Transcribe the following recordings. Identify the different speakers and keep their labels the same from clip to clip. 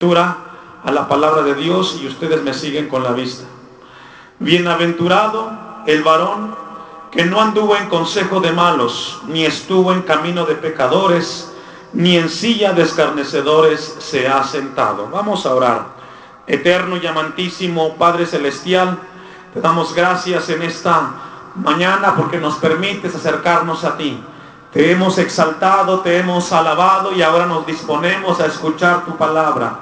Speaker 1: a la palabra de Dios y ustedes me siguen con la vista. Bienaventurado el varón que no anduvo en consejo de malos, ni estuvo en camino de pecadores, ni en silla de escarnecedores se ha sentado. Vamos a orar. Eterno y amantísimo Padre Celestial, te damos gracias en esta mañana porque nos permites acercarnos a ti. Te hemos exaltado, te hemos alabado y ahora nos disponemos a escuchar tu palabra.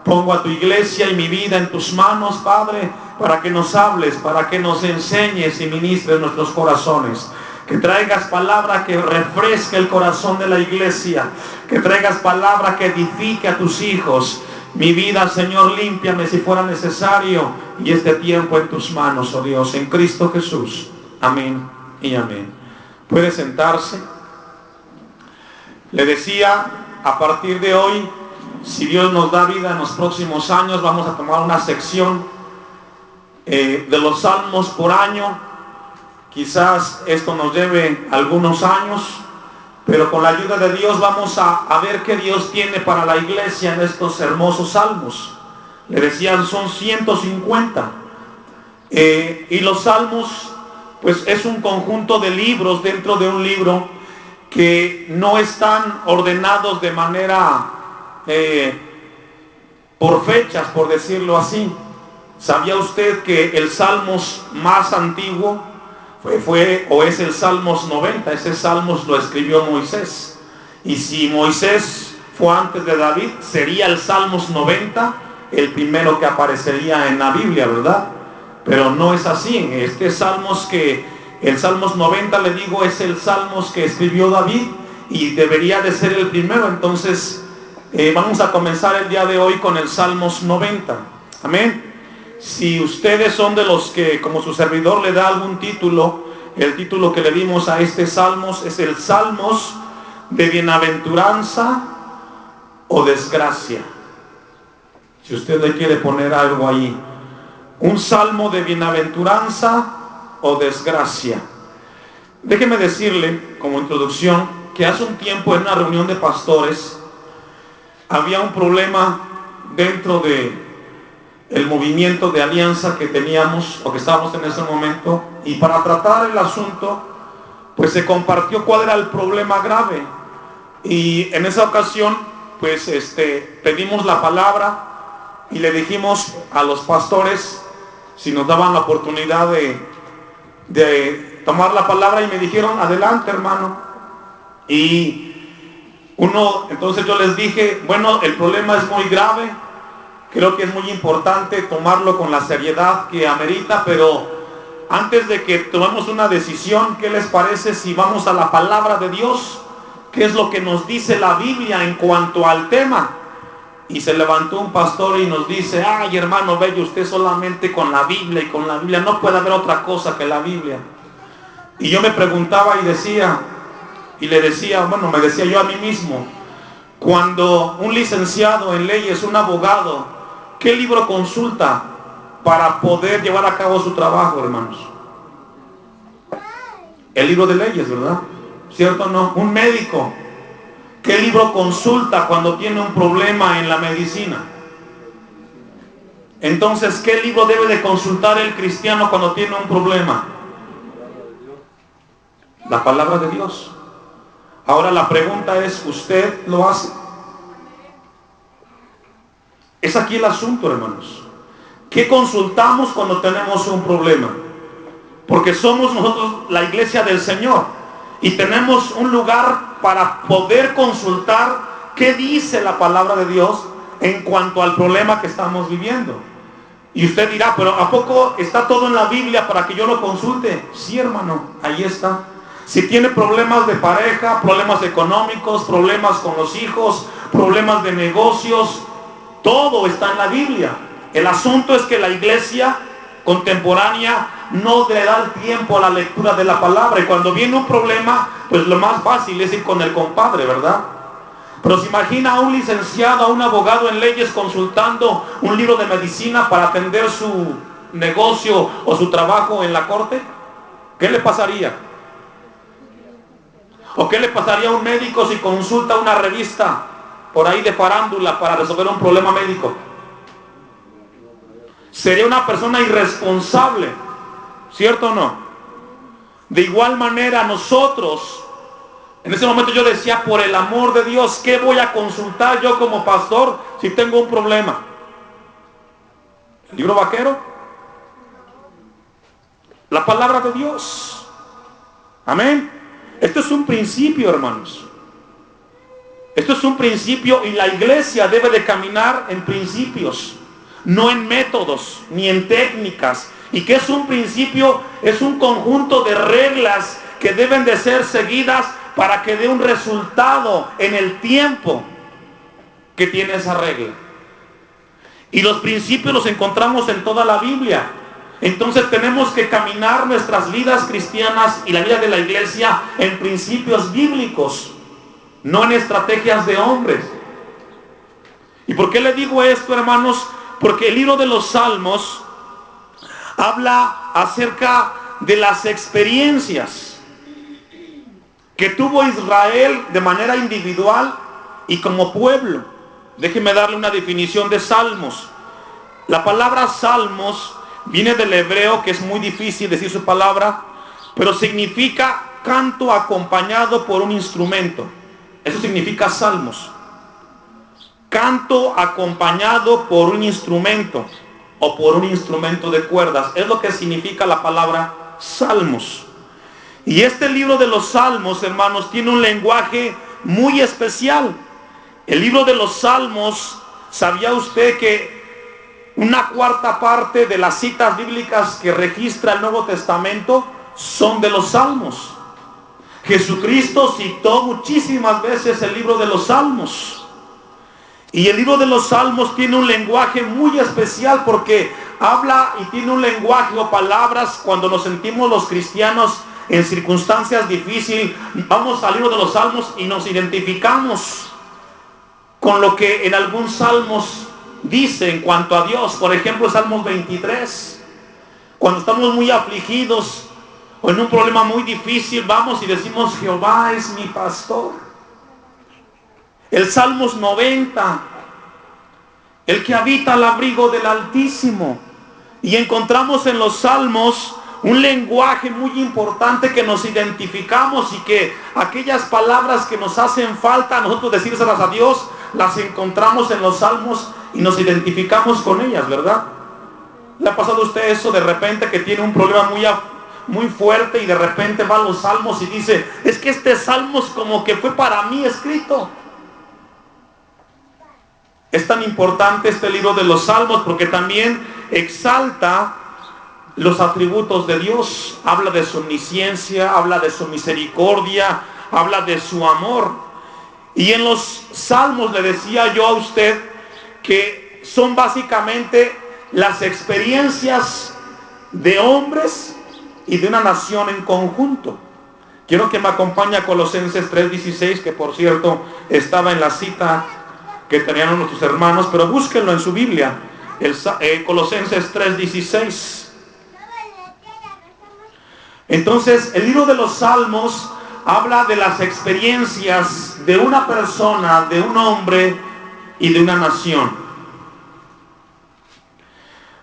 Speaker 1: Pongo a tu iglesia y mi vida en tus manos, Padre, para que nos hables, para que nos enseñes y ministres nuestros corazones. Que traigas palabra que refresque el corazón de la iglesia. Que traigas palabra que edifique a tus hijos. Mi vida, Señor, límpiame si fuera necesario. Y este tiempo en tus manos, oh Dios, en Cristo Jesús. Amén y amén. Puede sentarse. Le decía, a partir de hoy, si Dios nos da vida en los próximos años, vamos a tomar una sección de los salmos por año. Quizás esto nos lleve algunos años, pero con la ayuda de Dios vamos a ver qué Dios tiene para la iglesia en estos hermosos salmos. Le decían, son 150. Y los salmos, pues es un conjunto de libros dentro de un libro que no están ordenados de manera por fechas, por decirlo así. ¿Sabía usted que el Salmos más antiguo es el Salmos 90? Ese Salmos lo escribió Moisés. Y si Moisés fue antes de David, sería el Salmos 90 el primero que aparecería en la Biblia, ¿verdad? Pero no es así. El Salmos 90, le digo, es el Salmos que escribió David y debería de ser el primero. Entonces vamos a comenzar el día de hoy con el Salmos 90. Amén. Si ustedes son de los que, como su servidor le da algún título, el título que le dimos a este Salmos es el Salmos de bienaventuranza o desgracia. Si usted le quiere poner algo ahí, un salmo de bienaventuranza o desgracia. Déjeme decirle como introducción que hace un tiempo en una reunión de pastores había un problema dentro de el movimiento de alianza que teníamos o que estábamos en ese momento, y para tratar el asunto pues se compartió cuál era el problema grave, y en esa ocasión pues pedimos la palabra y le dijimos a los pastores si nos daban la oportunidad de tomar la palabra, y me dijeron adelante, hermano. Entonces yo les dije, bueno, el problema es muy grave, creo que es muy importante tomarlo con la seriedad que amerita, pero antes de que tomemos una decisión, ¿qué les parece si vamos a la palabra de Dios? ¿Qué es lo que nos dice la Biblia en cuanto al tema? Y se levantó un pastor y nos dice, ay, hermano bello, usted solamente con la Biblia, y con la Biblia no puede haber otra cosa que la Biblia. Y yo me preguntaba y le decía, bueno, me decía yo a mí mismo, cuando un licenciado en leyes, un abogado, ¿qué libro consulta para poder llevar a cabo su trabajo, hermanos? El libro de leyes, ¿verdad? ¿Cierto o no? Un médico, ¿qué libro consulta cuando tiene un problema en la medicina? Entonces, ¿qué libro debe de consultar el cristiano cuando tiene un problema? La palabra de Dios. Ahora la pregunta es, ¿usted lo hace? Es aquí el asunto, hermanos. ¿Qué consultamos cuando tenemos un problema? Porque somos nosotros la iglesia del Señor y tenemos un lugar para poder consultar qué dice la palabra de Dios en cuanto al problema que estamos viviendo. Y usted dirá, pero ¿a poco está todo en la Biblia para que yo lo consulte? Sí, hermano, ahí está. Si tiene problemas de pareja, problemas económicos, problemas con los hijos, problemas de negocios, todo está en la Biblia. El asunto es que la iglesia contemporánea no le da el tiempo a la lectura de la palabra, y cuando viene un problema, pues lo más fácil es ir con el compadre, ¿verdad? Pero se imagina a un licenciado, a un abogado en leyes consultando un libro de medicina para atender su negocio o su trabajo en la corte. ¿Qué le pasaría? ¿O qué le pasaría a un médico si consulta una revista por ahí de farándula para resolver un problema médico. Sería una persona irresponsable, ¿cierto o no? De igual manera nosotros, en ese momento yo decía, por el amor de Dios, ¿qué voy a consultar yo como pastor si tengo un problema? ¿El libro vaquero? La palabra de Dios. Amén. Esto es un principio, hermanos. Esto es un principio y la iglesia debe de caminar en principios, no en métodos ni en técnicas. ¿Y qué es un principio? Es un conjunto de reglas que deben de ser seguidas para que dé un resultado en el tiempo que tiene esa regla. Y los principios los encontramos en toda la Biblia. Entonces tenemos que caminar nuestras vidas cristianas y la vida de la iglesia en principios bíblicos, no en estrategias de hombres. ¿Y por qué le digo esto, hermanos? Porque el libro de los Salmos habla acerca de las experiencias que tuvo Israel de manera individual y como pueblo. Déjeme darle una definición de salmos. La palabra salmos viene del hebreo, que es muy difícil decir su palabra, pero significa canto acompañado por un instrumento. Eso significa salmos. Canto acompañado por un instrumento o por un instrumento de cuerdas. Es lo que significa la palabra salmos. Y este libro de los salmos, hermanos, tiene un lenguaje muy especial. El libro de los salmos, ¿sabía usted que una cuarta parte de las citas bíblicas que registra el Nuevo Testamento son de los salmos? Jesucristo citó muchísimas veces el libro de los salmos. Y el libro de los salmos tiene un lenguaje muy especial porque habla y tiene un lenguaje o palabras cuando nos sentimos los cristianos en circunstancias difíciles. Vamos al libro de los salmos y nos identificamos con lo que en algún salmos dice en cuanto a Dios. Por ejemplo, Salmos 23. Cuando estamos muy afligidos o en un problema muy difícil, vamos y decimos: Jehová es mi pastor. El Salmos 90, el que habita al abrigo del Altísimo. Y encontramos en los salmos un lenguaje muy importante que nos identificamos y que aquellas palabras que nos hacen falta a nosotros decírselas a Dios, las encontramos en los salmos y nos identificamos con ellas, ¿verdad? ¿Le ha pasado a usted eso de repente, que tiene un problema muy fuerte y de repente va a los salmos y dice: es que este salmo es como que fue para mí escrito? Es tan importante este libro de los salmos porque también exalta los atributos de Dios. Habla de su omnisciencia, habla de su misericordia, habla de su amor. Y en los salmos, le decía yo a usted, que son básicamente las experiencias de hombres y de una nación en conjunto. Quiero que me acompañe a Colosenses 3:16, que por cierto estaba en la cita que tenían nuestros hermanos, pero búsquenlo en su Biblia. Colosenses 3:16. Entonces, el libro de los salmos habla de las experiencias de una persona, de un hombre y de una nación.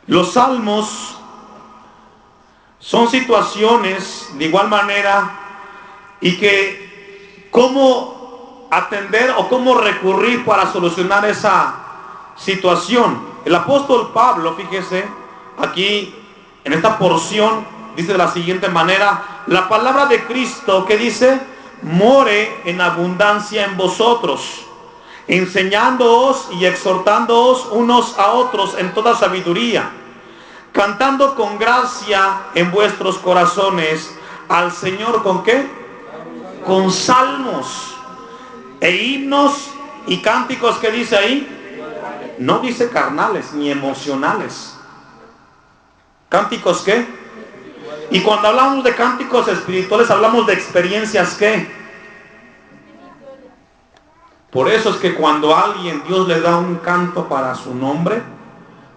Speaker 1: Los salmos son situaciones de igual manera, y que cómo atender o cómo recurrir para solucionar esa situación. El apóstol Pablo, fíjese, aquí en esta porción dice de la siguiente manera: la palabra de Cristo, que dice, more en abundancia en vosotros, enseñándoos y exhortándoos unos a otros en toda sabiduría, cantando con gracia en vuestros corazones al Señor. ¿Con qué? Con salmos e himnos y cánticos. ¿Qué dice ahí? No dice carnales ni emocionales. ¿Cánticos qué? Y cuando hablamos de cánticos espirituales, hablamos de experiencias ¿qué? Por eso es que cuando a alguien Dios le da un canto para su nombre,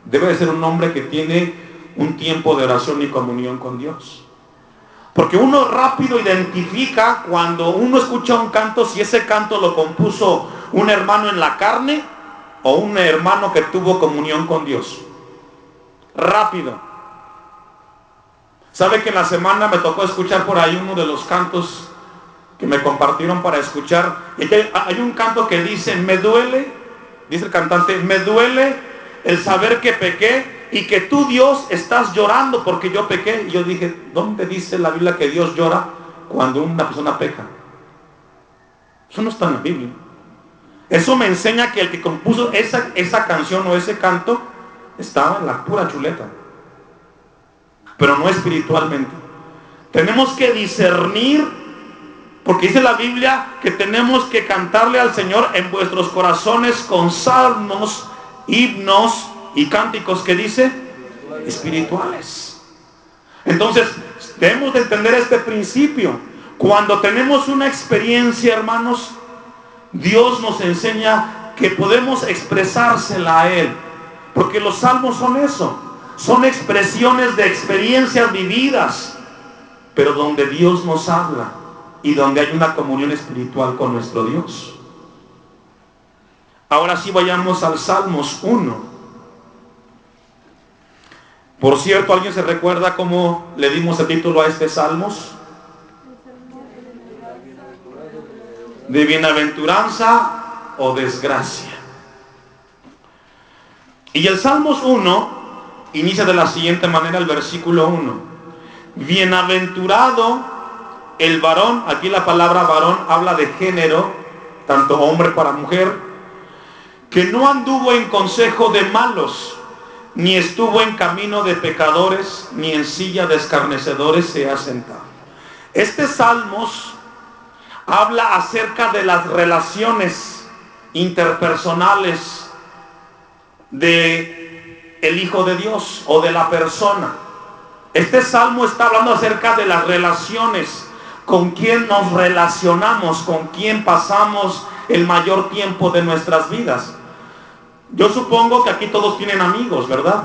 Speaker 1: debe de ser un hombre que tiene un tiempo de oración y comunión con Dios. Porque uno rápido identifica cuando uno escucha un canto si ese canto lo compuso ¿Un hermano en la carne o un hermano que tuvo comunión con Dios? Rápido. ¿Sabe que en la semana me tocó escuchar por ahí uno de los cantos que me compartieron para escuchar? Y que hay un canto que dice, me duele, dice el cantante, me duele el saber que pequé y que tú, Dios, estás llorando porque yo pequé. Y yo dije, ¿dónde dice la Biblia que Dios llora cuando una persona peca? Eso no está en la Biblia. Eso me enseña que el que compuso esa canción o ese canto estaba en la pura chuleta, pero no espiritualmente. Tenemos que discernir, porque dice la Biblia que tenemos que cantarle al Señor en vuestros corazones con salmos, himnos y cánticos, que dice, espirituales. Entonces debemos de entender este principio. Cuando tenemos una experiencia, hermanos, Dios nos enseña que podemos expresársela a Él, porque los salmos son eso, son expresiones de experiencias vividas, pero donde Dios nos habla y donde hay una comunión espiritual con nuestro Dios. Ahora sí, vayamos al Salmos 1. Por cierto, ¿alguien se recuerda cómo le dimos el título a este Salmos? De bienaventuranza o desgracia. Y el Salmos 1 inicia de la siguiente manera, el versículo 1. Bienaventurado el varón, aquí la palabra varón habla de género, tanto hombre para mujer, que no anduvo en consejo de malos, ni estuvo en camino de pecadores, ni en silla de escarnecedores se ha sentado. Este Salmos habla acerca de las relaciones interpersonales de el Hijo de Dios o de la persona. Este salmo está hablando acerca de las relaciones, con quién nos relacionamos, con quién pasamos el mayor tiempo de nuestras vidas. Yo supongo que aquí todos tienen amigos, ¿verdad?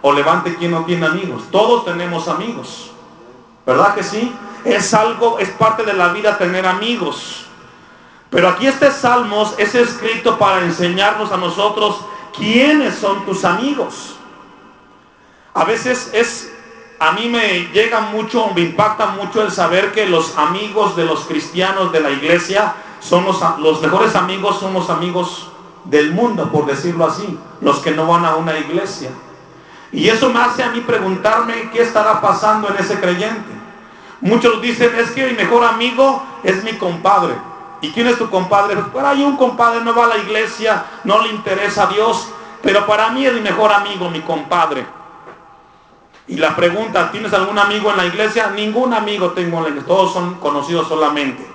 Speaker 1: O levante quien no tiene amigos. Todos tenemos amigos, ¿verdad que sí? Es parte de la vida tener amigos. Pero aquí este Salmos es escrito para enseñarnos a nosotros quiénes son tus amigos. A veces a mí me llega mucho, me impacta mucho el saber que los amigos de los cristianos de la iglesia son los mejores amigos, son los amigos del mundo, por decirlo así, los que no van a una iglesia. Y eso me hace a mí preguntarme qué estará pasando en ese creyente. Muchos dicen, es que mi mejor amigo es mi compadre. ¿Y quién es tu compadre? Pues por ahí un compadre no va a la iglesia, no le interesa a Dios, pero para mí es mi mejor amigo, mi compadre. Y la pregunta, ¿tienes algún amigo en la iglesia? Ningún amigo tengo en la iglesia, todos son conocidos solamente.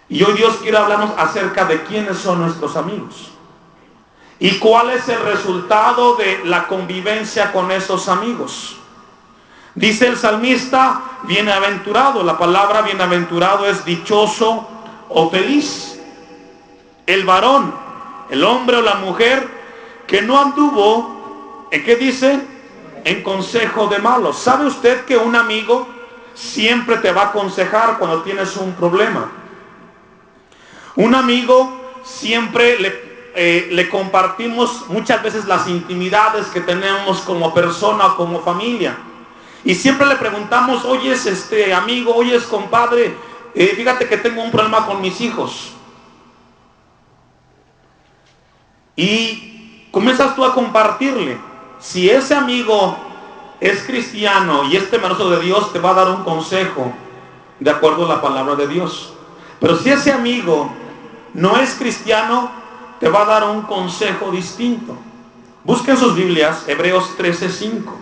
Speaker 1: Y hoy Dios quiere hablarnos acerca de quiénes son nuestros amigos y cuál es el resultado de la convivencia con esos amigos. Dice el salmista, bienaventurado. La palabra bienaventurado es dichoso o feliz. El varón, el hombre o la mujer que no anduvo, ¿en qué dice? En consejo de malos. ¿Sabe usted que un amigo siempre te va a aconsejar cuando tienes un problema? Un amigo siempre le compartimos muchas veces las intimidades que tenemos como persona o como familia. Y siempre le preguntamos, oyes amigo, oyes compadre, fíjate que tengo un problema con mis hijos. Y comienzas tú a compartirle. Si ese amigo es cristiano y es temeroso de Dios, te va a dar un consejo de acuerdo a la palabra de Dios. Pero si ese amigo no es cristiano, te va a dar un consejo distinto. Busquen sus Biblias, Hebreos 13:5.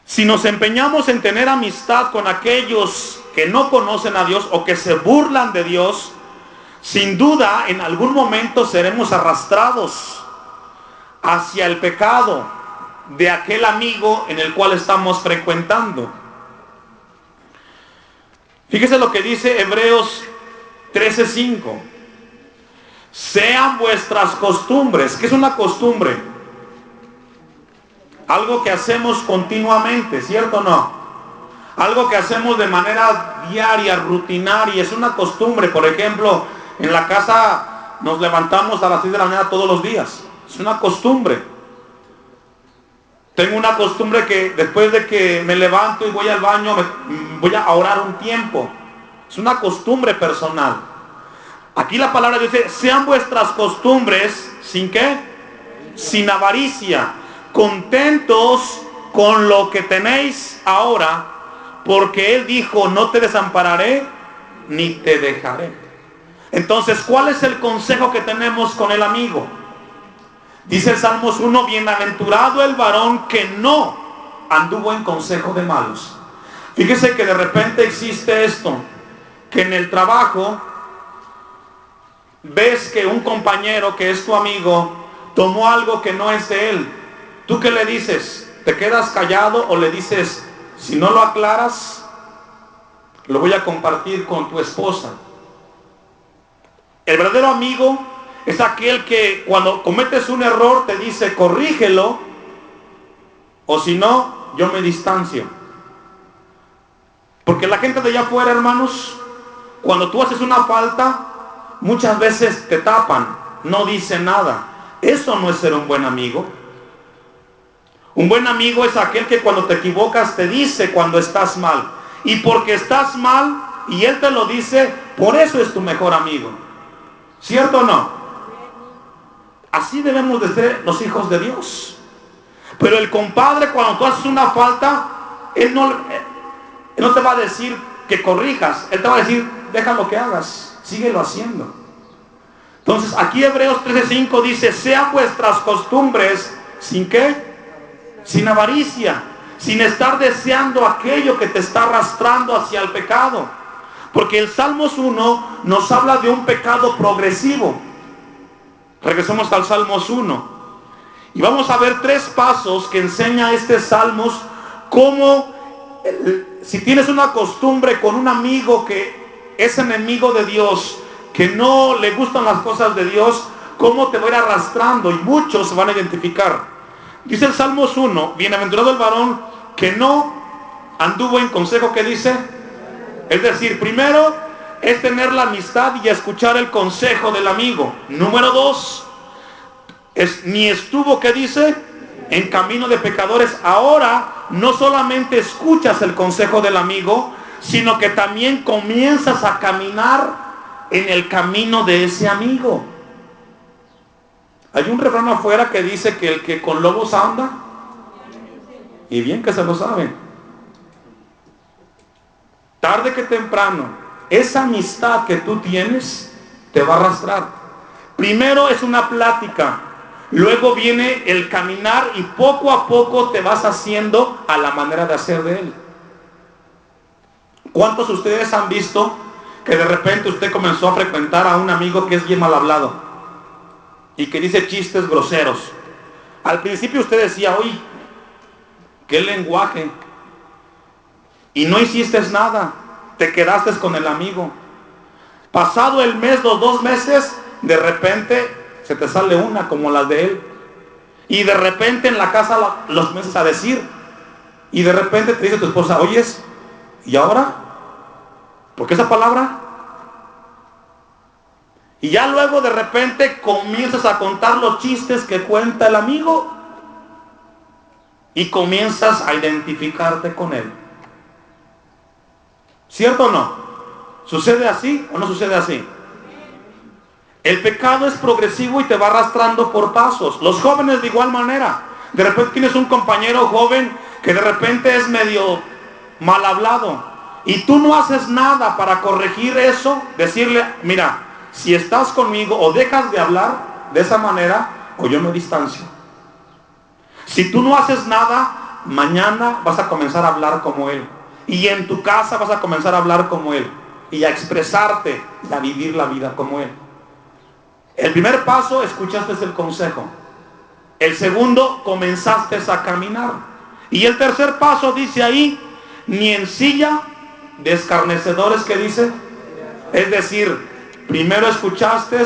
Speaker 1: Si nos empeñamos en tener amistad con aquellos que no conocen a Dios o que se burlan de Dios, sin duda en algún momento seremos arrastrados hacia el pecado de aquel amigo en el cual estamos frecuentando. Fíjese lo que dice Hebreos 13:5. Sean vuestras costumbres. ¿Qué es una costumbre? Algo que hacemos continuamente, ¿cierto o no? Algo que hacemos de manera diaria, rutinaria, es una costumbre. Por ejemplo, en la casa nos levantamos a las 6 de la mañana todos los días. Es una costumbre. Tengo una costumbre que después de que me levanto y voy al baño, voy a orar un tiempo. Es una costumbre personal. Aquí la palabra dice, sean vuestras costumbres, ¿sin qué? Sin avaricia, contentos con lo que tenéis ahora, porque Él dijo, no te desampararé, ni te dejaré. Entonces, ¿cuál es el consejo que tenemos con el amigo? Dice el Salmos 1, bienaventurado el varón que no anduvo en consejo de malos. Fíjese que de repente existe esto, que en el trabajo ves que un compañero que es tu amigo tomó algo que no es de él. ¿Tú qué le dices? ¿Te quedas callado o le dices, si no lo aclaras, lo voy a compartir con tu esposa? El verdadero amigo es aquel que cuando cometes un error te dice, corrígelo, o si no, yo me distancio. Porque la gente de allá afuera, hermanos, cuando tú haces una falta, muchas veces te tapan, no dicen nada. Eso no es ser un buen amigo. Un buen amigo es aquel que cuando te equivocas te dice cuando estás mal. Y porque estás mal y él te lo dice, por eso es tu mejor amigo. ¿Cierto o no? Así debemos de ser los hijos de Dios. Pero el compadre, cuando tú haces una falta, él no te va a decir que corrijas. Él te va a decir, déjalo que hagas, síguelo haciendo. Entonces aquí Hebreos 13:5 dice, sean vuestras costumbres, ¿sin qué? Sin avaricia, sin estar deseando aquello que te está arrastrando hacia el pecado. Porque el Salmos 1 nos habla de un pecado progresivo. Regresemos al Salmos 1. Y vamos a ver 3 pasos que enseña este Salmos, cómo si tienes una costumbre con un amigo que es enemigo de Dios, que no le gustan las cosas de Dios, cómo te va a ir arrastrando, y muchos se van a identificar. Dice el Salmos 1, bienaventurado el varón que no anduvo en consejo, ¿qué dice? Es decir, primero es tener la amistad y escuchar el consejo del amigo. Número 2, ni estuvo, ¿qué dice? En camino de pecadores. Ahora no solamente escuchas el consejo del amigo, sino que también comienzas a caminar en el camino de ese amigo. Hay un refrán afuera que dice que el que con lobos anda, y bien que se lo saben, tarde que temprano, esa amistad que tú tienes te va a arrastrar. Primero es una plática, luego viene el caminar y poco a poco te vas haciendo a la manera de hacer de él. ¿Cuántos de ustedes han visto que de repente usted comenzó a frecuentar a un amigo que es bien mal hablado y que dice chistes groseros? Al principio usted decía, oye, qué lenguaje, y no hiciste nada, te quedaste con el amigo. Pasado el mes, los 2 meses, de repente se te sale una como las de él, y de repente en la casa los comienzas a decir, y de repente te dice tu esposa, oyes, ¿y ahora? ¿Por qué esa palabra? Y ya luego de repente comienzas a contar los chistes que cuenta el amigo y comienzas a identificarte con él. ¿Cierto o no? ¿Sucede así o no sucede así? El pecado es progresivo y te va arrastrando por pasos. Los jóvenes de igual manera. De repente tienes un compañero joven que de repente es medio mal hablado y tú no haces nada para corregir eso, decirle, mira, si estás conmigo o dejas de hablar de esa manera o yo me distancio. Si tú no haces nada, mañana vas a comenzar a hablar como él, y en tu casa vas a comenzar a hablar como él y a expresarte y a vivir la vida como él. El primer paso, escuchaste el consejo. El segundo, comenzaste a caminar. Y el tercer paso dice ahí, ni en silla de escarnecedores, ¿qué dice? Es decir, primero escuchaste,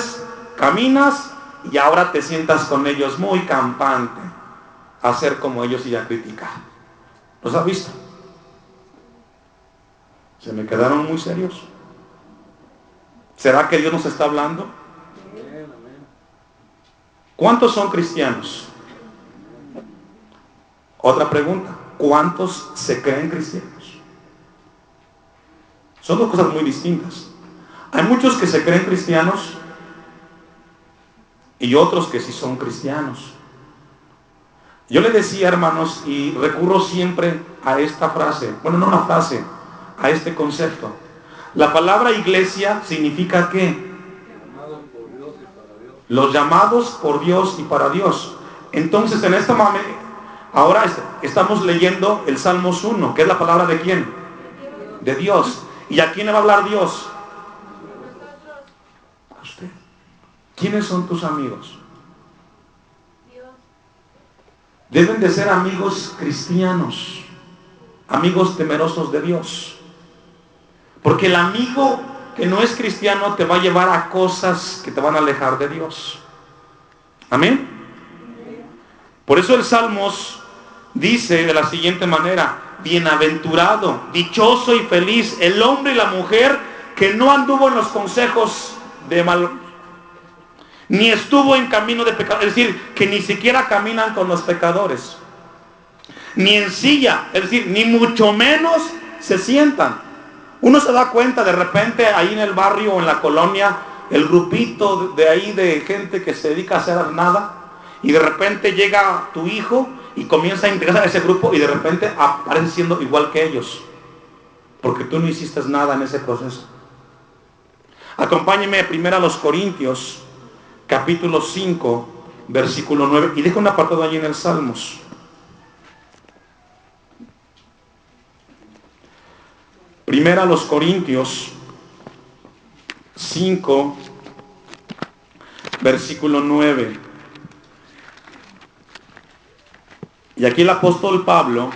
Speaker 1: caminas, y ahora te sientas con ellos muy campante a ser como ellos y a criticar. ¿Los has visto? Se me quedaron muy serios. ¿Será que Dios nos está hablando? ¿Cuántos son cristianos? Otra pregunta, ¿cuántos se creen cristianos? Son dos cosas muy distintas. Hay muchos que se creen cristianos y otros que sí son cristianos. Yo le decía, hermanos, y recurro siempre a esta frase, bueno, no una frase, a este concepto. La palabra iglesia significa ¿qué? Los llamados por Dios y para Dios. Entonces, en esta momento, ahora estamos leyendo el Salmos 1, que es la palabra ¿de quién? De Dios. ¿Y a quién le va a hablar Dios? A usted. ¿Quiénes son tus amigos? Deben de ser amigos cristianos, amigos temerosos de Dios. Porque el amigo que no es cristiano te va a llevar a cosas que te van a alejar de Dios. Amén. Por eso el Salmos dice de la siguiente manera: bienaventurado, dichoso y feliz el hombre y la mujer que no anduvo en los consejos de mal, ni estuvo en camino de pecado, es decir, que ni siquiera caminan con los pecadores, ni en silla, es decir, ni mucho menos se sientan. Uno se da cuenta de repente ahí en el barrio o en la colonia, el grupito de ahí de gente que se dedica a hacer nada, y de repente llega tu hijo y comienza a integrarse a ese grupo y de repente aparece siendo igual que ellos, porque tú no hiciste nada en ese proceso. Acompáñenme primero a los Corintios, capítulo 5, versículo 9, y deja un apartado allí en el Salmos. Primera a los Corintios 5, versículo 9. Y aquí el apóstol Pablo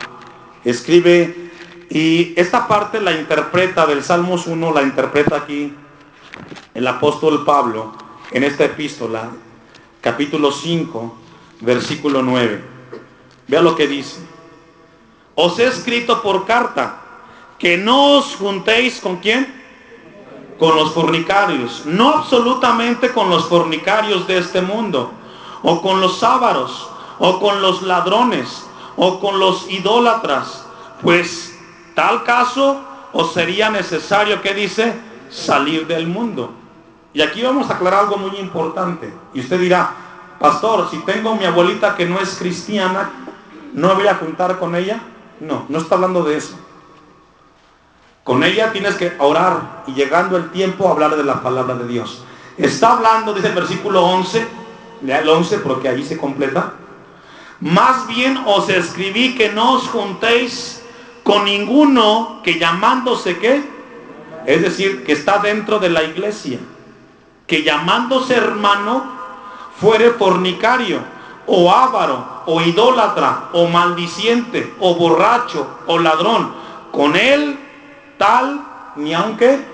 Speaker 1: escribe, y esta parte la interpreta del Salmos 1, la interpreta aquí el apóstol Pablo en esta epístola, capítulo 5, versículo 9. Vea lo que dice: os he escrito por carta que no os juntéis ¿con quién? Con los fornicarios, no absolutamente con los fornicarios de este mundo, o con los ávaros, o con los ladrones, o con los idólatras, pues tal caso os sería necesario, ¿qué dice? Salir del mundo. Y aquí vamos a aclarar algo muy importante. Y usted dirá: pastor, si tengo mi abuelita que no es cristiana, ¿no me voy a juntar con ella? No, no está hablando de eso. Con ella tienes que orar y llegando el tiempo hablar de la palabra de Dios. Está hablando, dice el versículo 11, lea el 11 porque ahí se completa. Más bien os escribí que no os juntéis con ninguno que llamándose ¿qué? Es decir, que está dentro de la iglesia, que llamándose hermano fuere fornicario, o avaro, o idólatra, o maldiciente, o borracho, o ladrón. Con él tal ni aunque.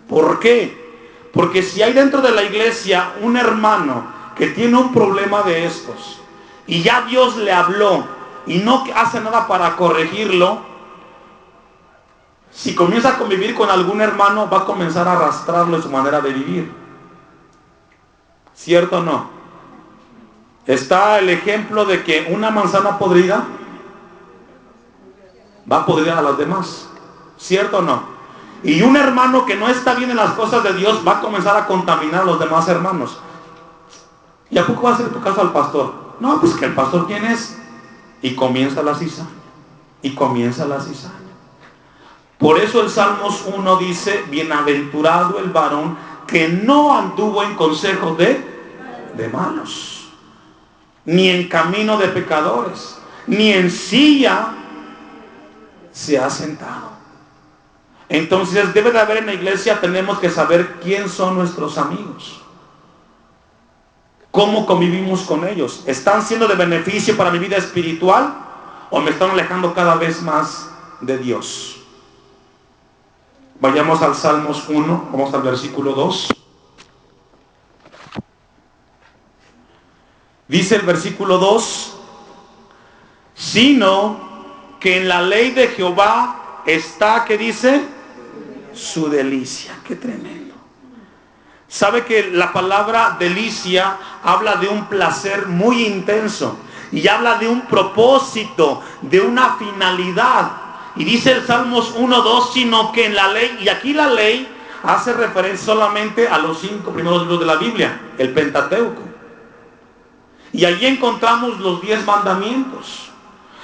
Speaker 1: ¿Por qué? Porque si hay dentro de la iglesia un hermano que tiene un problema de estos, y ya Dios le habló y no hace nada para corregirlo, si comienza a convivir con algún hermano, va a comenzar a arrastrarlo en su manera de vivir. ¿Cierto o no? Está el ejemplo de que una manzana podrida va a podrir a las demás. ¿Cierto o no? Y un hermano que no está bien en las cosas de Dios va a comenzar a contaminar a los demás hermanos. ¿Y a poco va a hacer tu caso al pastor? No, pues que el pastor ¿quién es? Y comienza la cizaña. Y comienza la cizaña. Por eso el Salmos 1 dice: bienaventurado el varón que no anduvo en consejo de malos, ni en camino de pecadores, ni en silla se ha sentado. Entonces debe de haber en la iglesia, tenemos que saber quién son nuestros amigos, cómo convivimos con ellos. ¿Están siendo de beneficio para mi vida espiritual o me están alejando cada vez más de Dios? Vayamos al Salmos 1, vamos al versículo 2. Dice el versículo 2: sino que en la ley de Jehová está, ¿qué dice? Su delicia. Qué tremendo. Sabe que la palabra delicia habla de un placer muy intenso y habla de un propósito, de una finalidad. Y dice el Salmos 1:2, sino que en la ley, y aquí la ley hace referencia solamente a los 5 primeros libros de la Biblia, el Pentateuco. Y allí encontramos los 10 mandamientos.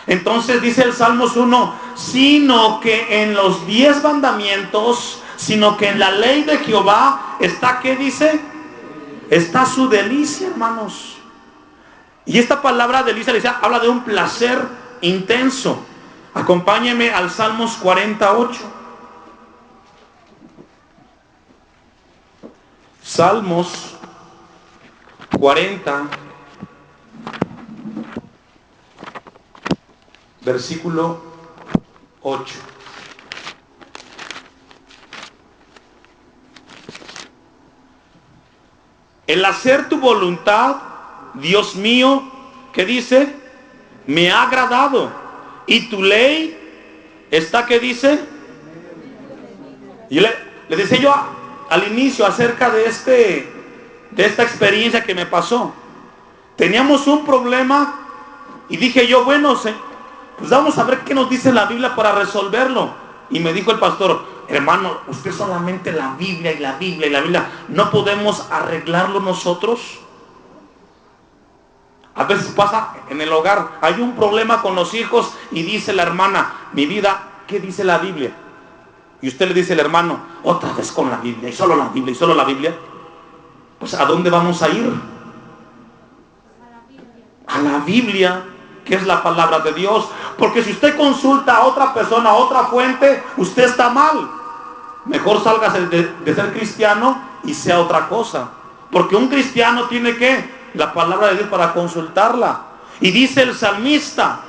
Speaker 1: Entonces dice el Salmos 1, sino que en los 10 mandamientos, sino que en la ley de Jehová está, ¿qué dice? Está su delicia, hermanos. Y esta palabra delicia habla de un placer intenso. Acompáñeme al Salmos 48. Salmos 40, versículo 8. El hacer tu voluntad, Dios mío, ¿qué dice? Me ha agradado. Y tu ley está, ¿qué dice? Yo le decía yo al inicio acerca de esta experiencia que me pasó. Teníamos un problema y dije yo, bueno, pues vamos a ver qué nos dice la Biblia para resolverlo. Y me dijo el pastor, hermano, usted solamente la Biblia y la Biblia y la Biblia, ¿no podemos arreglarlo nosotros? A veces pasa en el hogar, hay un problema con los hijos y dice la hermana, mi vida, ¿qué dice la Biblia? Y usted le dice al hermano, otra vez con la Biblia, y solo la Biblia, y solo la Biblia. Pues ¿a dónde vamos a ir? A la Biblia, que es la palabra de Dios. Porque si usted consulta a otra persona, a otra fuente, usted está mal. Mejor sálgase de ser cristiano y sea otra cosa. Porque un cristiano tiene que la palabra de Dios para consultarla. Y dice el salmista,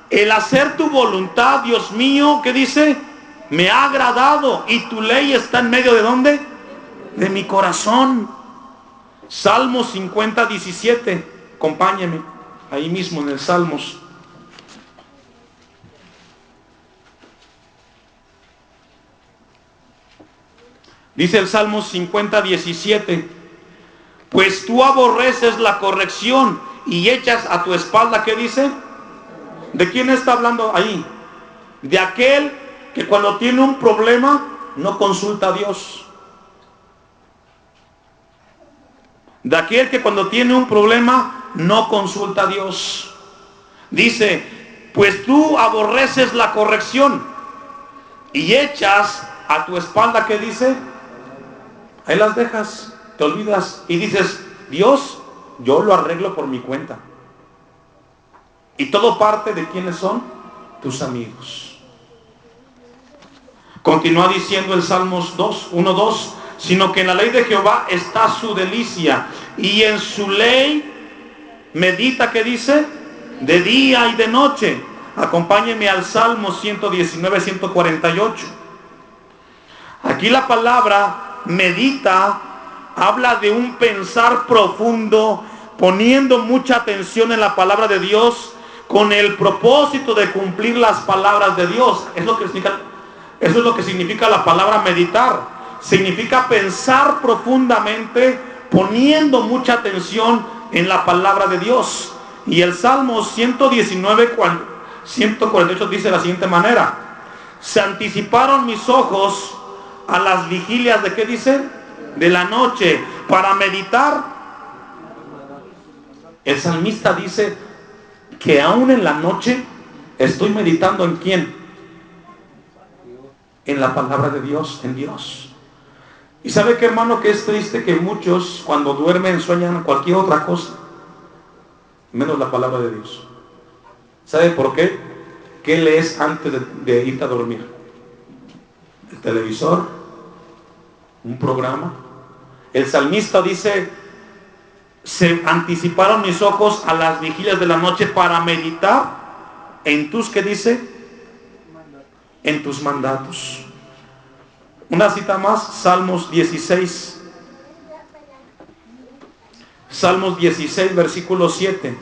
Speaker 1: el hacer tu voluntad, Dios mío, ¿qué dice? Me ha agradado y tu ley está en medio de ¿dónde? De mi corazón. Salmo 50:17. Acompáñeme ahí mismo en el Salmos. Dice el Salmo 50:17. Pues tú aborreces la corrección y echas a tu espalda, ¿qué dice? ¿De quién está hablando ahí? De aquel que cuando tiene un problema no consulta a Dios. De aquel que cuando tiene un problema no consulta a Dios. Dice, pues tú aborreces la corrección y echas a tu espalda, ¿qué dice? Ahí las dejas, te olvidas y dices, Dios, yo lo arreglo por mi cuenta. Y todo parte de quiénes son tus amigos. Continúa diciendo el Salmos 1:2, sino que en la ley de Jehová está su delicia y en su ley medita, ¿qué dice? De día y de noche. Acompáñeme al Salmo 119:148. Aquí la palabra medita habla de un pensar profundo, poniendo mucha atención en la palabra de Dios con el propósito de cumplir las palabras de Dios. Eso es lo que significa la palabra meditar. Significa pensar profundamente, poniendo mucha atención en la palabra de Dios. Y el Salmo 148 dice de la siguiente manera: se anticiparon mis ojos a las vigilias de, ¿qué dice? De la noche, para meditar. El salmista dice que aún en la noche estoy meditando ¿en quién? En la palabra de Dios, en Dios. Y sabe que, hermano, que es triste que muchos cuando duermen sueñan cualquier otra cosa menos la palabra de Dios. ¿Sabe por qué? ¿Qué lees antes de irte a dormir? ¿El televisor? ¿Un programa? El salmista dice, se anticiparon mis ojos a las vigilias de la noche para meditar en tus, ¿qué dice? En tus mandatos. Una cita más, Salmos 16. Salmos 16, versículo 7.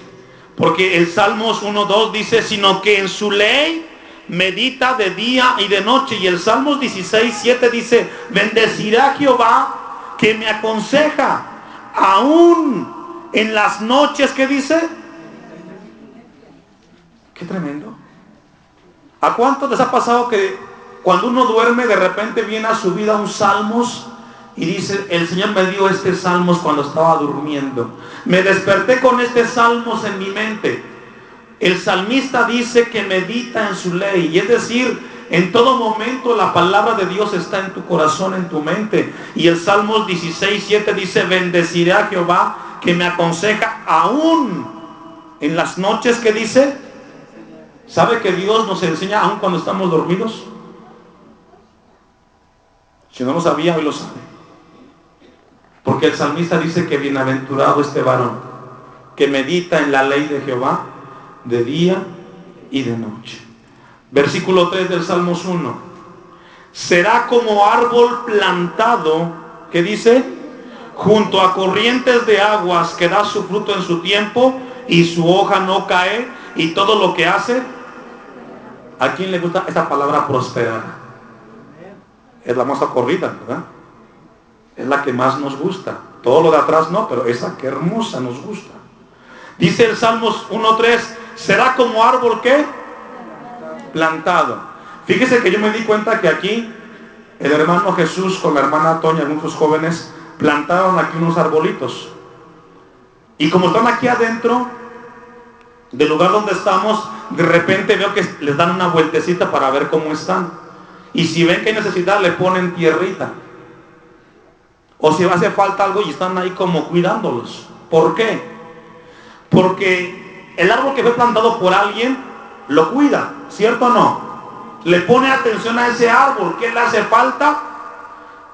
Speaker 1: Porque el Salmos 1:2 dice, sino que en su ley medita de día y de noche. Y el Salmos 16:7 dice, bendeciré a Jehová que me aconseja, aún en las noches. ¿Qué dice? Qué tremendo. ¿A cuántos les ha pasado que cuando uno duerme de repente viene a su vida un Salmos y dice, el Señor me dio este Salmos cuando estaba durmiendo, me desperté con este Salmos en mi mente? El salmista dice que medita en su ley, y es decir, en todo momento la palabra de Dios está en tu corazón, en tu mente. Y el Salmos 16:7 dice, bendeciré a Jehová que me aconseja, aún en las noches. ¿Qué dice? ¿Sabe que Dios nos enseña aún cuando estamos dormidos? Si no lo sabía, hoy lo sabe. Porque el salmista dice que bienaventurado este varón que medita en la ley de Jehová de día y de noche. Versículo 3 del Salmos 1. Será como árbol plantado, ¿qué dice? Junto a corrientes de aguas, que da su fruto en su tiempo y su hoja no cae, y todo lo que hace. ¿A quién le gusta esta palabra prosperar? Es la más corrida, ¿verdad? Es la que más nos gusta. Todo lo de atrás no, pero esa que hermosa nos gusta. Dice el Salmos 1:3, será como árbol, ¿qué? Plantado. Fíjese que yo me di cuenta que aquí el hermano Jesús con la hermana Toña, algunos jóvenes, plantaron aquí unos arbolitos. Y como están aquí adentro del lugar donde estamos, de repente veo que les dan una vueltecita para ver cómo están. Y si ven que hay necesidad, le ponen tierrita. O si hace falta algo y están ahí como cuidándolos. ¿Por qué? Porque el árbol que fue plantado por alguien lo cuida, ¿cierto o no? Le pone atención a ese árbol, qué le hace falta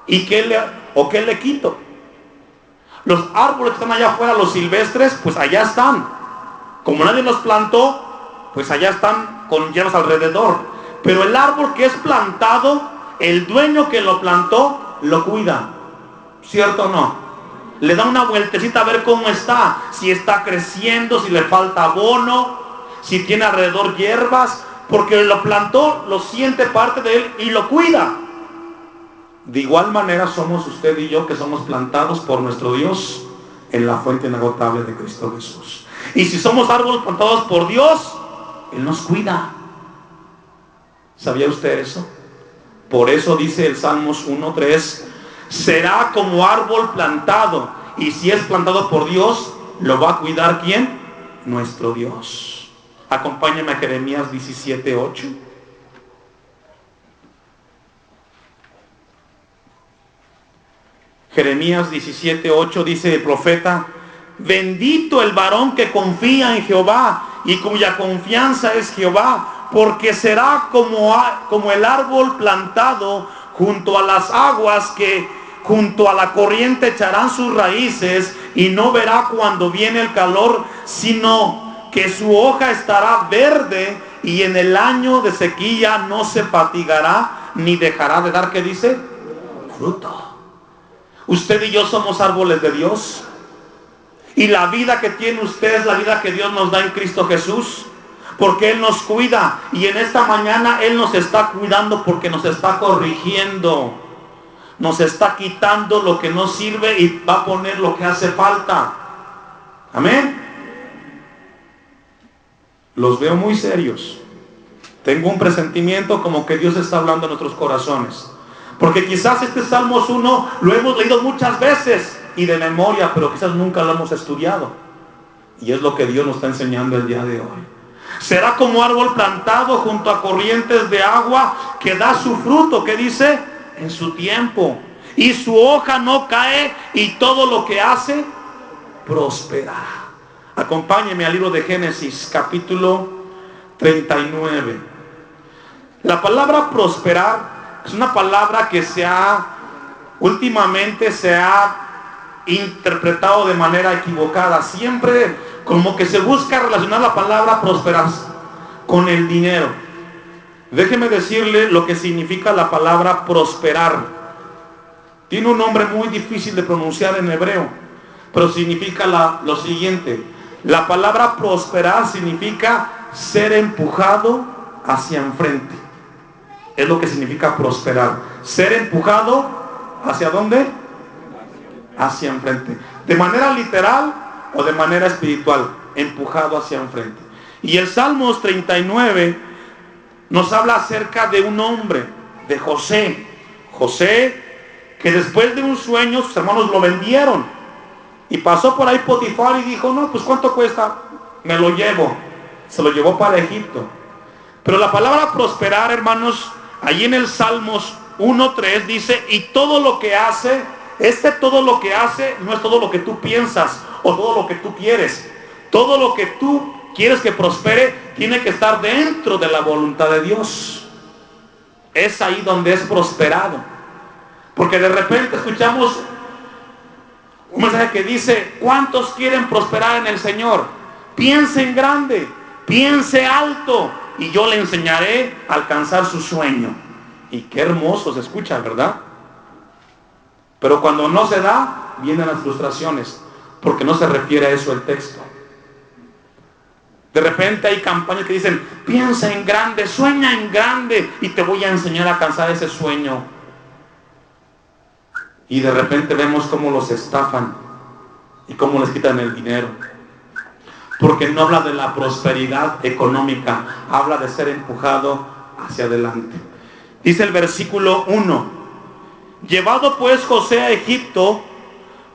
Speaker 1: y qué le quito. Los árboles que están allá afuera, los silvestres, pues allá están. Como nadie los plantó, pues allá están con hierbas alrededor. Pero el árbol que es plantado, el dueño que lo plantó, lo cuida, ¿cierto o no? Le da una vueltecita a ver cómo está, si está creciendo, si le falta abono, si tiene alrededor hierbas, porque lo plantó, lo siente parte de él y lo cuida. De igual manera somos usted y yo, que somos plantados por nuestro Dios en la fuente inagotable de Cristo Jesús. Y si somos árboles plantados por Dios, Él nos cuida. ¿Sabía usted eso? Por eso dice el Salmos 1:3, será como árbol plantado. Y si es plantado por Dios, ¿lo va a cuidar quién? Nuestro Dios. Acompáñame a Jeremías 17:8. Jeremías 17:8 dice el profeta, bendito el varón que confía en Jehová y cuya confianza es Jehová, porque será como el árbol plantado junto a las aguas, que junto a la corriente echarán sus raíces, y no verá cuando viene el calor, sino que su hoja estará verde, y en el año de sequía no se fatigará ni dejará de dar, ¿qué dice? Fruto. Usted y yo somos árboles de Dios, y la vida que tiene usted es la vida que Dios nos da en Cristo Jesús, porque Él nos cuida. Y en esta mañana Él nos está cuidando, porque nos está corrigiendo, nos está quitando lo que no sirve y va a poner lo que hace falta. Amén. Los veo muy serios. Tengo un presentimiento como que Dios está hablando en nuestros corazones, porque quizás este Salmos 1 lo hemos leído muchas veces y de memoria, pero quizás nunca lo hemos estudiado. Y es lo que Dios nos está enseñando el día de hoy. Será como árbol plantado junto a corrientes de agua, que da su fruto, ¿qué dice? En su tiempo. Y su hoja no cae, y todo lo que hace prosperará. Acompáñeme al libro de Génesis, capítulo 39. La palabra prosperar es una palabra que últimamente se ha interpretado de manera equivocada. Siempre como que se busca relacionar la palabra prosperar con el dinero. Déjeme decirle lo que significa la palabra prosperar. Tiene un nombre muy difícil de pronunciar en hebreo, pero significa lo siguiente. La palabra prosperar significa ser empujado hacia enfrente. Es lo que significa prosperar. Ser empujado, ¿hacia dónde? Hacia enfrente. De manera literal o de manera espiritual, empujado hacia enfrente. Y el Salmos 39 nos habla acerca de un hombre, de José. José, que después de un sueño sus hermanos lo vendieron. Y pasó por ahí Potifar y dijo, no, pues ¿cuánto cuesta? Me lo llevo. Se lo llevó para Egipto. Pero la palabra prosperar, hermanos, allí en el Salmos 1:3 dice, y todo lo que hace, todo lo que hace no es todo lo que tú piensas o todo lo que tú quieres. Todo lo que tú quieres que prospere tiene que estar dentro de la voluntad de Dios. Es ahí donde es prosperado. Porque de repente escuchamos un mensaje que dice, ¿cuántos quieren prosperar en el Señor? Piense en grande, piense alto, y yo le enseñaré a alcanzar su sueño. Y qué hermoso se escucha, ¿verdad? Pero cuando no se da, vienen las frustraciones, porque no se refiere a eso el texto. De repente hay campañas que dicen, piensa en grande, sueña en grande, y te voy a enseñar a alcanzar ese sueño. Y de repente vemos cómo los estafan y cómo les quitan el dinero. Porque no habla de la prosperidad económica, habla de ser empujado hacia adelante. Dice el versículo 1, llevado pues José a Egipto,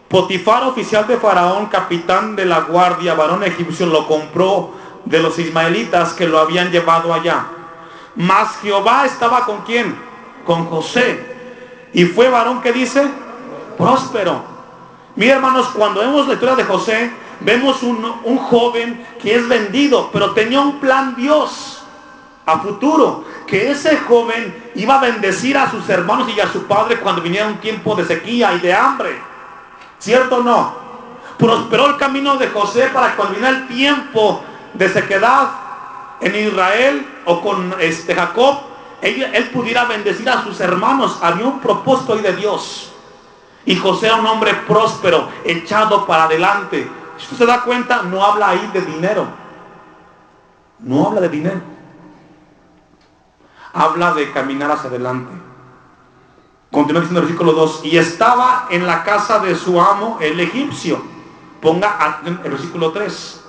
Speaker 1: Potifar, oficial de Faraón, capitán de la guardia, varón egipcio, lo compró de los ismaelitas que lo habían llevado allá. Mas Jehová estaba ¿con quién? Con José. Y fue varón, que dice, próspero. Mira, hermanos, cuando vemos la historia de José, vemos un joven que es vendido, pero tenía un plan Dios a futuro, que ese joven iba a bendecir a sus hermanos y a su padre cuando viniera un tiempo de sequía y de hambre. ¿Cierto o no? Prosperó el camino de José para cuando viniera el tiempo de sequedad en Israel o con Jacob, él pudiera bendecir a sus hermanos. Había un propósito ahí de Dios. Y José era un hombre próspero, echado para adelante. Si usted se da cuenta, no habla ahí de dinero. No habla de dinero. Habla de caminar hacia adelante. Continúa diciendo el versículo 2. Y estaba en la casa de su amo, el egipcio. Ponga el versículo 3.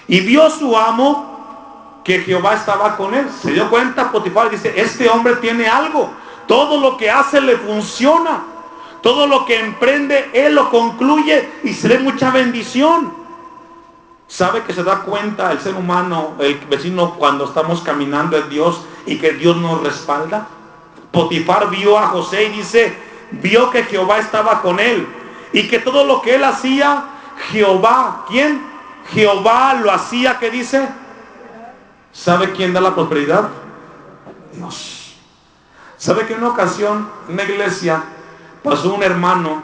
Speaker 1: Y vio su amo que Jehová estaba con él. Se dio cuenta Potifar, dice, este hombre tiene algo. Todo lo que hace le funciona. Todo lo que emprende, él lo concluye y se ve mucha bendición. ¿Sabe que se da cuenta el ser humano, el vecino, cuando estamos caminando en Dios y que Dios nos respalda? Potifar vio a José y dice, vio que Jehová estaba con él y que todo lo que él hacía, Jehová, ¿quién? Jehová lo hacía, ¿qué dice? ¿Sabe quién da la prosperidad? Dios. ¿Sabe que en una ocasión en una iglesia pasó un hermano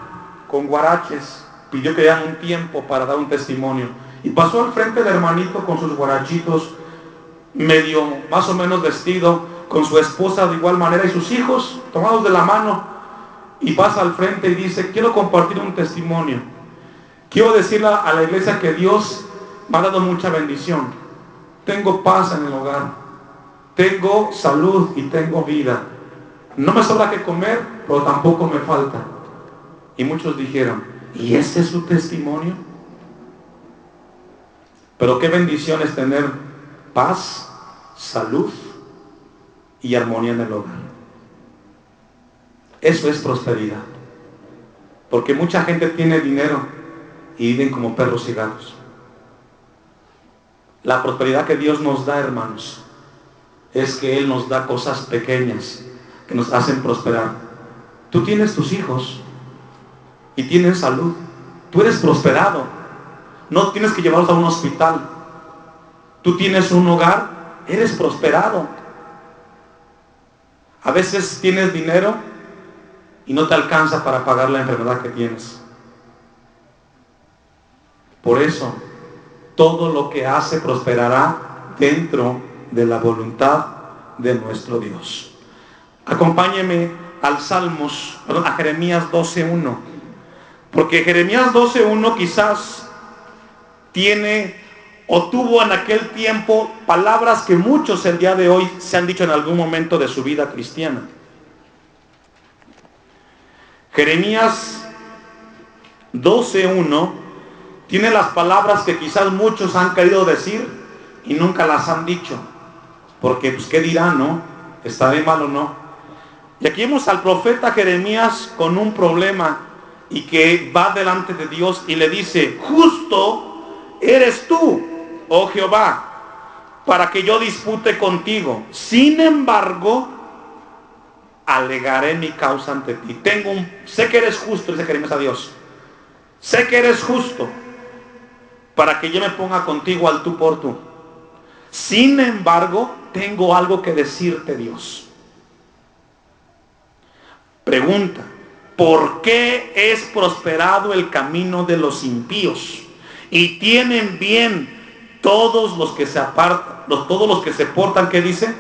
Speaker 1: con guaraches, pidió que dieran un tiempo para dar un testimonio, y pasó al frente del hermanito con sus guarachitos, medio más o menos vestido, con su esposa de igual manera y sus hijos tomados de la mano, y pasa al frente y dice, quiero compartir un testimonio, quiero decirle a la iglesia que Dios me ha dado mucha bendición, tengo paz en el hogar, tengo salud y tengo vida, no me sobra que comer, pero tampoco me falta. Y muchos dijeron, ¿y este es su testimonio? Pero qué bendición es tener paz, salud y armonía en el hogar. Eso es prosperidad. Porque mucha gente tiene dinero y viven como perros y gatos. La prosperidad que Dios nos da, hermanos, es que Él nos da cosas pequeñas que nos hacen prosperar. Tú tienes tus hijos y tienen salud. Tú eres prosperado. No tienes que llevarlos a un hospital. Tú tienes un hogar, eres prosperado. A veces tienes dinero y no te alcanza para pagar la enfermedad que tienes. Por eso, todo lo que hace prosperará dentro de la voluntad de nuestro Dios. Acompáñeme al a Jeremías 12:1. Porque Jeremías 12:1 quizás tiene o tuvo en aquel tiempo palabras que muchos el día de hoy se han dicho en algún momento de su vida cristiana. Jeremías 12:1 tiene las palabras que quizás muchos han querido decir y nunca las han dicho, porque pues qué dirán, ¿no? ¿Estaré mal o no? Y aquí vemos al profeta Jeremías con un problema y que va delante de Dios y le dice: justo eres tú, oh Jehová, para que yo dispute contigo. Sin embargo, alegaré mi causa ante ti. Sé que eres justo, dice Jeremías a Dios. Sé que eres justo, para que yo me ponga contigo al tú por tú. Sin embargo, tengo algo que decirte, Dios. Pregunta: ¿por qué es prosperado el camino de los impíos y tienen bien todos los que se apartan, todos los que se portan, ¿qué dice?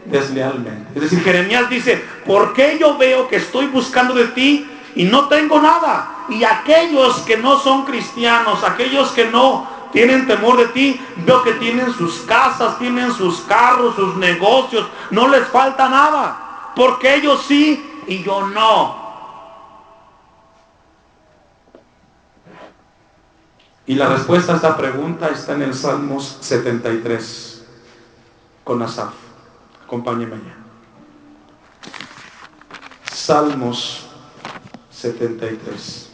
Speaker 1: Deslealmente. Es decir, Jeremías dice: ¿por qué yo veo que estoy buscando de ti y no tengo nada? Y aquellos que no son cristianos, aquellos que no tienen temor de ti, veo que tienen sus casas, tienen sus carros, sus negocios, no les falta nada. Porque ellos sí y yo no. Y la respuesta a esta pregunta está en el Salmos 73 con Asaf. Acompáñeme allá. Salmos 73.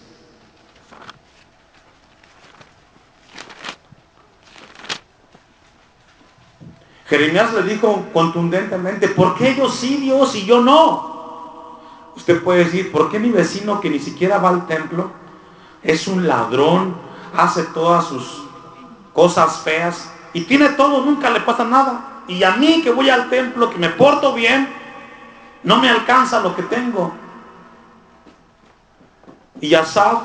Speaker 1: Jeremías le dijo contundentemente: ¿por qué ellos sí, Dios, y yo no? Usted puede decir: ¿por qué mi vecino, que ni siquiera va al templo, es un ladrón, hace todas sus cosas feas y tiene todo, nunca le pasa nada? Y a mí, que voy al templo, que me porto bien, no me alcanza lo que tengo. Y Asaf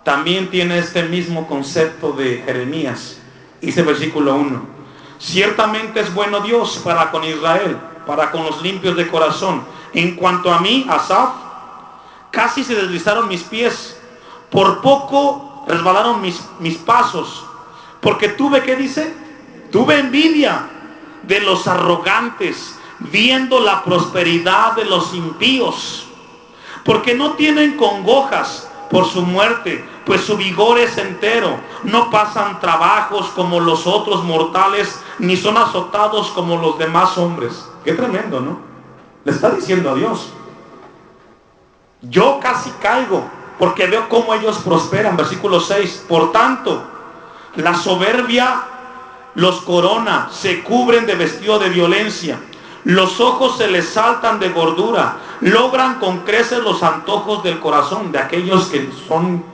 Speaker 1: también tiene este mismo concepto de Jeremías. Dice versículo 1: ciertamente es bueno Dios para con Israel, para con los limpios de corazón. En cuanto a mí, Asaf, casi se deslizaron mis pies, por poco resbalaron mis pasos, porque tuve, ¿qué dice? Tuve envidia de los arrogantes, viendo la prosperidad de los impíos, porque no tienen congojas por su muerte, pues su vigor es entero. No pasan trabajos como los otros mortales, ni son azotados como los demás hombres. Qué tremendo, ¿no? Le está diciendo a Dios: yo casi caigo, porque veo cómo ellos prosperan. Versículo 6: por tanto, la soberbia los corona, se cubren de vestido de violencia, los ojos se les saltan de gordura, logran con creces los antojos del corazón, de aquellos que son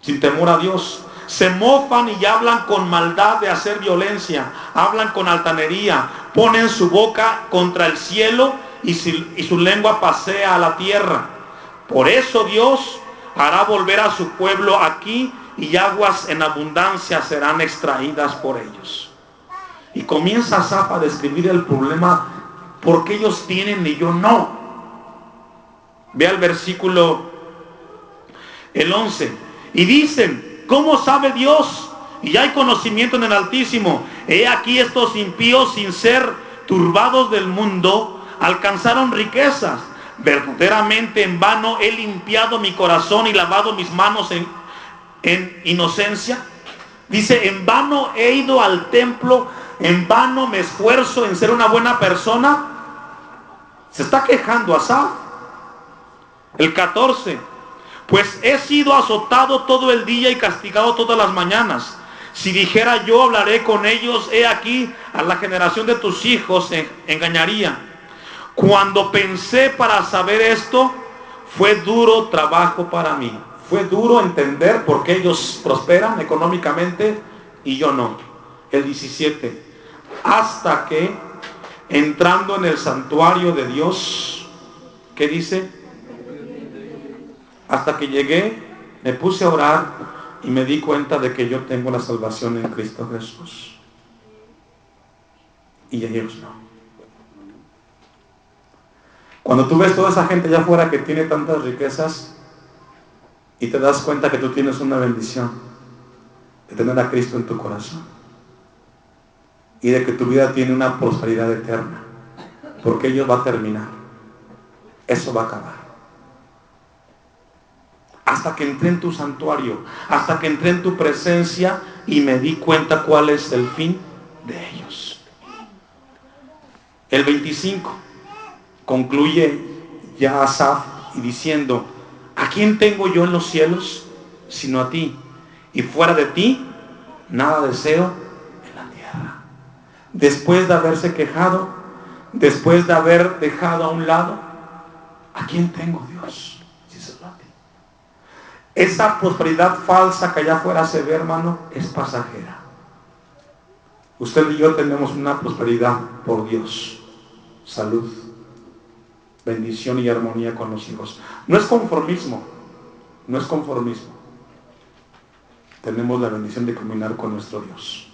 Speaker 1: sin temor a Dios. Se mofan y hablan con maldad de hacer violencia, hablan con altanería, ponen su boca contra el cielo y su lengua pasea a la tierra. Por eso Dios hará volver a su pueblo aquí, y aguas en abundancia serán extraídas por ellos. Y comienza Asaf a describir el problema: porque ellos tienen y yo no. Ve al versículo el 11. Y dicen: ¿cómo sabe Dios? Y hay conocimiento en el Altísimo. He aquí, estos impíos, sin ser turbados del mundo, alcanzaron riquezas. Verdaderamente en vano he limpiado mi corazón y lavado mis manos en inocencia. Dice: en vano he ido al templo, en vano me esfuerzo en ser una buena persona. Se está quejando Asaf. El 14: pues he sido azotado todo el día y castigado todas las mañanas. Si dijera yo, hablaré con ellos, he aquí, a la generación de tus hijos engañaría. Cuando pensé para saber esto, fue duro trabajo para mí. Fue duro entender por qué ellos prosperan económicamente y yo no. El 17: hasta que, entrando en el santuario de Dios, ¿qué dice? Hasta que llegué, me puse a orar y me di cuenta de que yo tengo la salvación en Cristo Jesús. Y ellos no. Cuando tú ves toda esa gente allá afuera que tiene tantas riquezas y te das cuenta que tú tienes una bendición, de tener a Cristo en tu corazón y de que tu vida tiene una prosperidad eterna, porque ello va a terminar, eso va a acabar. Hasta que entré en tu santuario, hasta que entré en tu presencia y me di cuenta cuál es el fin de ellos. El 25 concluye ya Asaf y diciendo: ¿a quién tengo yo en los cielos sino a ti? Y fuera de ti nada deseo en la tierra. Después de haberse quejado, después de haber dejado a un lado, ¿a quién tengo, Dios? Esa prosperidad falsa que allá afuera se ve, hermano, es pasajera. Usted y yo tenemos una prosperidad por Dios: salud, bendición y armonía con los hijos. No es conformismo, no es conformismo. Tenemos la bendición de caminar con nuestro Dios.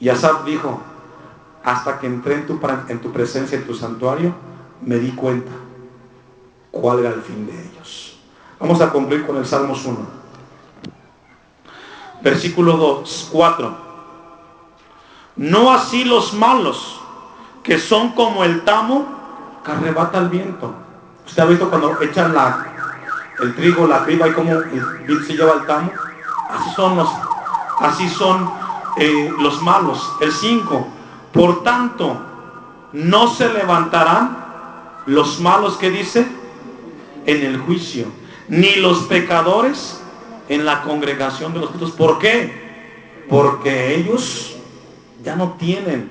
Speaker 1: Y Asaf dijo: hasta que entré en tu presencia, en tu santuario, me di cuenta cuál era el fin de ellos. Vamos a concluir con el Salmos 1. Versículo 4. No así los malos, que son como el tamo que arrebata el viento. ¿Usted ha visto cuando echan el trigo, la criba, y cómo el viento se lleva el tamo? Así son los malos. El 5. Por tanto, no se levantarán los malos, que dice, en el juicio, ni los pecadores en la congregación de los justos. ¿Por qué? Porque ellos ya no tienen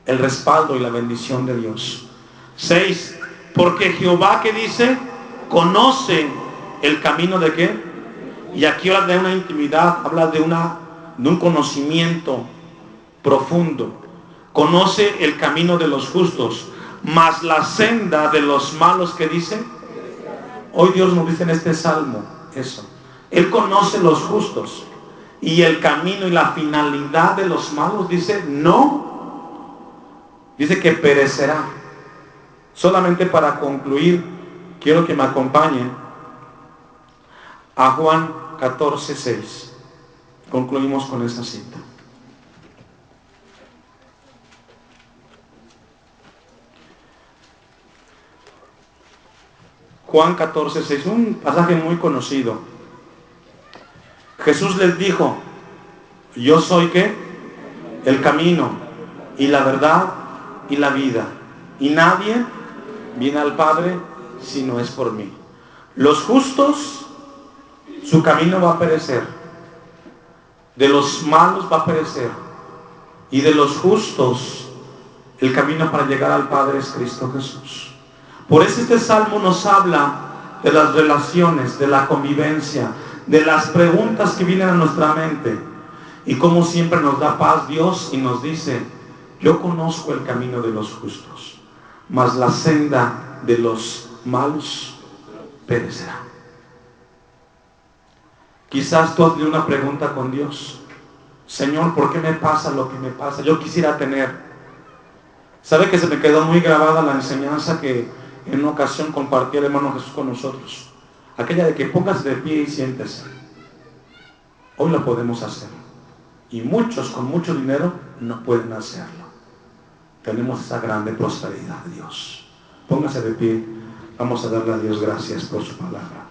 Speaker 1: el respaldo y la bendición de Dios. 6. Porque Jehová, que dice, conoce el camino de qué. Y aquí habla de una intimidad, habla de un conocimiento profundo. Conoce el camino de los justos, mas la senda de los malos, que dice. Hoy Dios nos dice en este salmo eso. Él conoce los justos, y el camino y la finalidad de los malos, dice, no. Dice que perecerá. Solamente para concluir, quiero que me acompañen a Juan 14:6. Concluimos con esa cita. Juan 14:6, un pasaje muy conocido. Jesús les dijo: yo soy ¿qué? El camino y la verdad y la vida, y nadie viene al Padre si no es por mí. Los justos, su camino va a perecer, de los malos va a perecer, y de los justos el camino para llegar al Padre es Cristo Jesús. Por eso este salmo nos habla de las relaciones, de la convivencia, de las preguntas que vienen a nuestra mente, y como siempre nos da paz Dios y nos dice: yo conozco el camino de los justos, mas la senda de los malos perecerá. Quizás tú has tenido una pregunta con Dios: Señor, ¿por qué me pasa lo que me pasa? Yo quisiera tener. ¿Sabe que se me quedó muy grabada la enseñanza que en una ocasión compartía el hermano Jesús con nosotros? Aquella de que póngase de pie y siéntese. Hoy lo podemos hacer, y muchos con mucho dinero no pueden hacerlo. Tenemos esa grande prosperidad de Dios. Póngase de pie. Vamos a darle a Dios gracias por su palabra.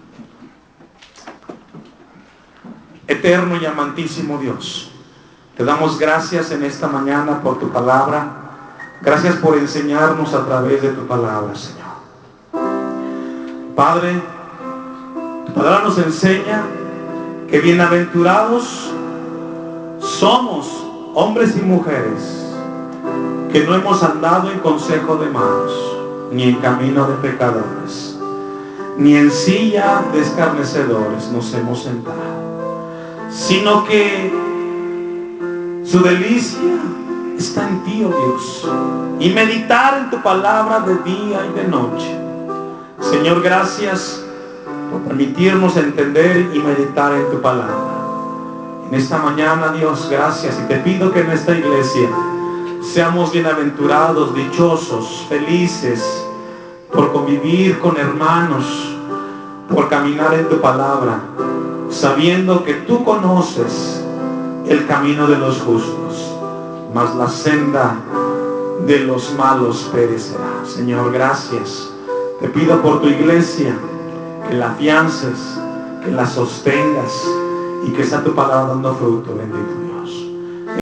Speaker 1: Eterno y amantísimo Dios, te damos gracias en esta mañana por tu palabra. Gracias por enseñarnos a través de tu palabra, Señor. Padre, tu palabra nos enseña que bienaventurados somos hombres y mujeres que no hemos andado en consejo de malos, ni en camino de pecadores, ni en silla de escarnecedores nos hemos sentado, sino que su delicia está en ti, oh Dios, y meditar en tu palabra de día y de noche. Señor, gracias por permitirnos entender y meditar en tu palabra. En esta mañana, Dios, gracias, y te pido que en esta iglesia seamos bienaventurados, dichosos, felices, por convivir con hermanos, por caminar en tu palabra, sabiendo que tú conoces el camino de los justos, mas la senda de los malos perecerá. Señor, gracias. Te pido por tu iglesia que la afiances, que la sostengas y que sea tu palabra dando fruto, bendito.